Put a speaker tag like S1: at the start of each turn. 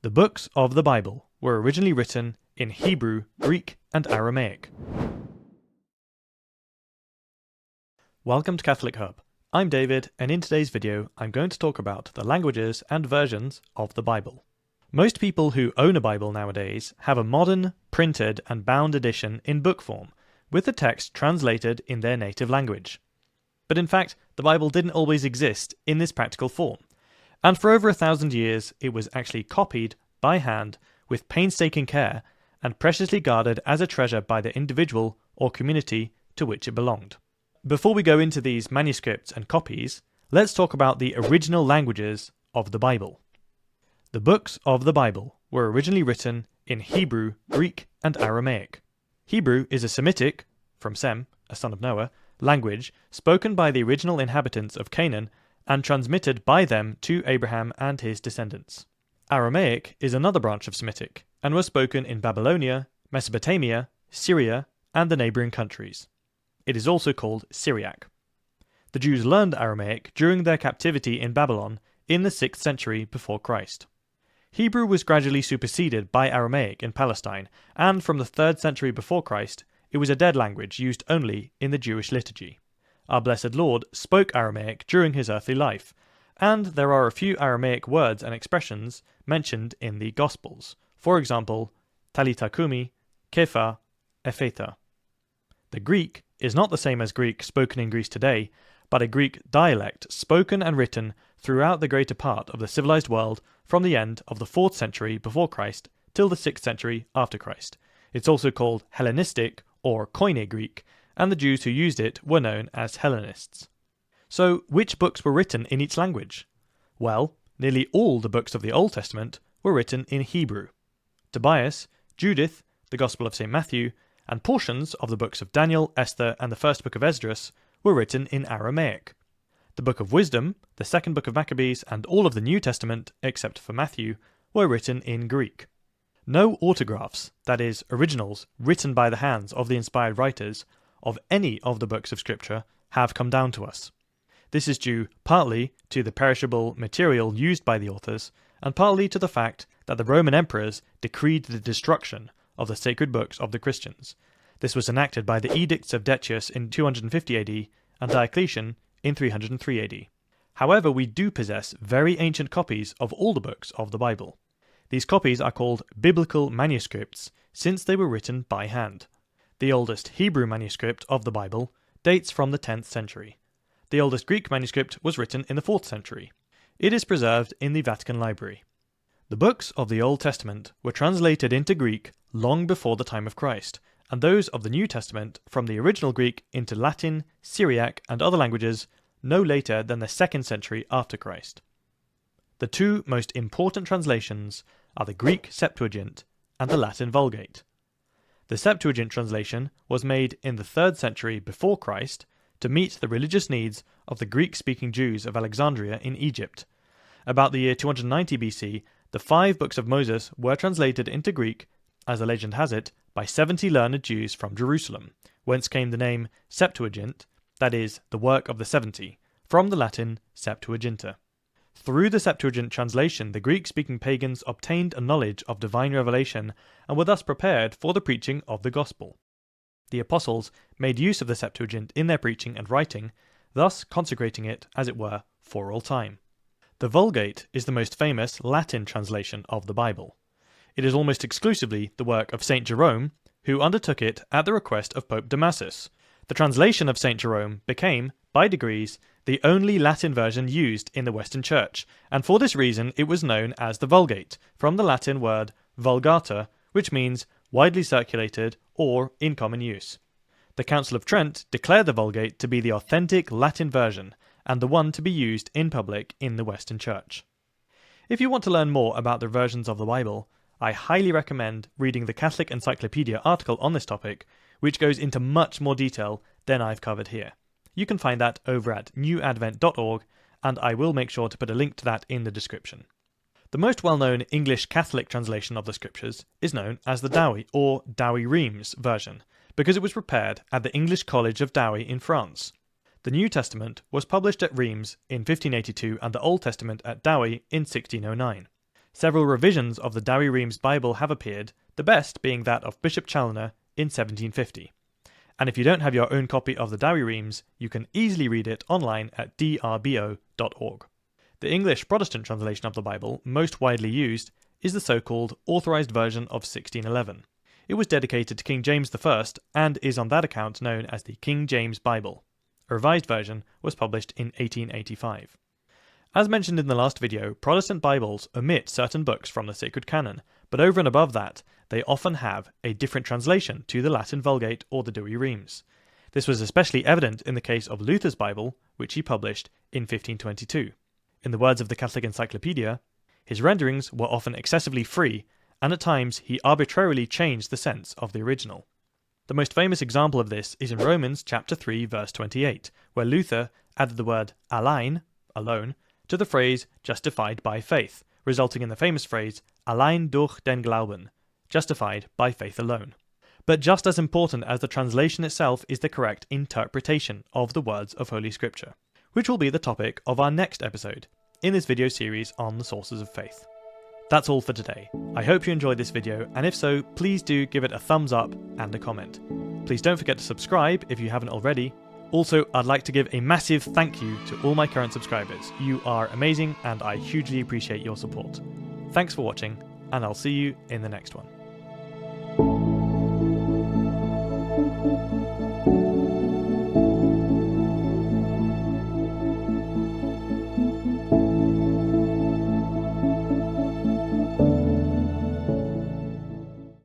S1: The books of the Bible were originally written in Hebrew, Greek, and Aramaic. Welcome to Catholic Hub. I'm David, and in today's video I'm going to talk about the languages and versions of the Bible. Most people who own a Bible nowadays have a modern, printed and bound edition in book form, with the text translated in their native language. But in fact, the Bible didn't always exist in this practical form, and for over 1,000 years it was actually copied by hand with painstaking care and preciously guarded as a treasure by the individual or community to which it belonged. Before we go into these manuscripts and copies, let's talk about the original languages of the Bible. The books of the Bible were originally written in Hebrew, Greek, and Aramaic. Hebrew is a Semitic, from Sem, a son of Noah, language spoken by the original inhabitants of Canaan and transmitted by them to Abraham and his descendants. Aramaic is another branch of Semitic and was spoken in Babylonia, Mesopotamia, Syria, and the neighbouring countries. It is also called Syriac. The Jews learned Aramaic during their captivity in Babylon in the 6th century before Christ. Hebrew was gradually superseded by Aramaic in Palestine, and from the 3rd century before Christ, it was a dead language used only in the Jewish liturgy. Our blessed Lord spoke Aramaic during his earthly life, and there are a few Aramaic words and expressions mentioned in the Gospels. For example, Talita Kumi, Kepha, Ephetha. The Greek is not the same as Greek spoken in Greece today, but a Greek dialect spoken and written throughout the greater part of the civilized world from the end of the 4th century before Christ till the 6th century after Christ. It's also called Hellenistic or Koine Greek, and the Jews who used it were known as Hellenists. So, which books were written in each language? Well, nearly all the books of the Old Testament were written in Hebrew. Tobias, Judith, the Gospel of St. Matthew, and portions of the books of Daniel, Esther, and the first book of Esdras were written in Aramaic. The Book of Wisdom, the second book of Maccabees, and all of the New Testament, except for Matthew, were written in Greek. No autographs, that is, originals written by the hands of the inspired writers, of any of the books of Scripture have come down to us. This is due partly to the perishable material used by the authors, and partly to the fact that the Roman emperors decreed the destruction of the sacred books of the Christians. This was enacted by the Edicts of Decius in 250 AD and Diocletian in 303 AD. However, we do possess very ancient copies of all the books of the Bible. These copies are called biblical manuscripts since they were written by hand. The oldest Hebrew manuscript of the Bible dates from the 10th century. The oldest Greek manuscript was written in the 4th century. It is preserved in the Vatican Library. The books of the Old Testament were translated into Greek long before the time of Christ, and those of the New Testament from the original Greek into Latin, Syriac, and other languages no later than the 2nd century after Christ. The two most important translations are the Greek Septuagint and the Latin Vulgate. The Septuagint translation was made in the 3rd century before Christ to meet the religious needs of the Greek-speaking Jews of Alexandria in Egypt. About the year 290 BC, the 5 books of Moses were translated into Greek, as the legend has it, by 70 learned Jews from Jerusalem, whence came the name Septuagint, that is, the work of the 70, from the Latin Septuaginta. Through the Septuagint translation, the Greek-speaking pagans obtained a knowledge of divine revelation and were thus prepared for the preaching of the gospel. The apostles made use of the Septuagint in their preaching and writing, thus consecrating it, as it were, for all time. The Vulgate is the most famous Latin translation of the Bible. It is almost exclusively the work of St. Jerome, who undertook it at the request of Pope Damasus. The translation of St. Jerome became, by degrees, the only Latin version used in the Western Church, and for this reason it was known as the Vulgate, from the Latin word vulgata, which means widely circulated or in common use. The Council of Trent declared the Vulgate to be the authentic Latin version, and the one to be used in public in the Western Church. If you want to learn more about the versions of the Bible, I highly recommend reading the Catholic Encyclopedia article on this topic, which goes into much more detail than I've covered here. You can find that over at newadvent.org, and I will make sure to put a link to that in the description. The most well-known English Catholic translation of the Scriptures is known as the Douay or Douay-Rheims version, because it was prepared at the English College of Douay in France. The New Testament was published at Rheims in 1582 and the Old Testament at Douay in 1609. Several revisions of the Douay-Rheims Bible have appeared, the best being that of Bishop Challoner in 1750. And if you don't have your own copy of the Douay-Rheims, you can easily read it online at drbo.org. The English Protestant translation of the Bible, most widely used, is the so-called Authorized Version of 1611. It was dedicated to King James I and is on that account known as the King James Bible. A revised version was published in 1885. As mentioned in the last video, Protestant Bibles omit certain books from the sacred canon, but over and above that, they often have a different translation to the Latin Vulgate or the Douay-Rheims. This was especially evident in the case of Luther's Bible, which he published in 1522. In the words of the Catholic Encyclopedia, his renderings were often excessively free, and at times he arbitrarily changed the sense of the original. The most famous example of this is in Romans chapter 3 verse 28, where Luther added the word allein, alone, to the phrase justified by faith, resulting in the famous phrase allein durch den Glauben, justified by faith alone. But just as important as the translation itself is the correct interpretation of the words of Holy Scripture, which will be the topic of our next episode in this video series on the sources of faith. That's all for today. I hope you enjoyed this video, and if so, please do give it a thumbs up and a comment. Please don't forget to subscribe if you haven't already. Also, I'd like to give a massive thank you to all my current subscribers. You are amazing and I hugely appreciate your support. Thanks for watching, and I'll see you in the next one.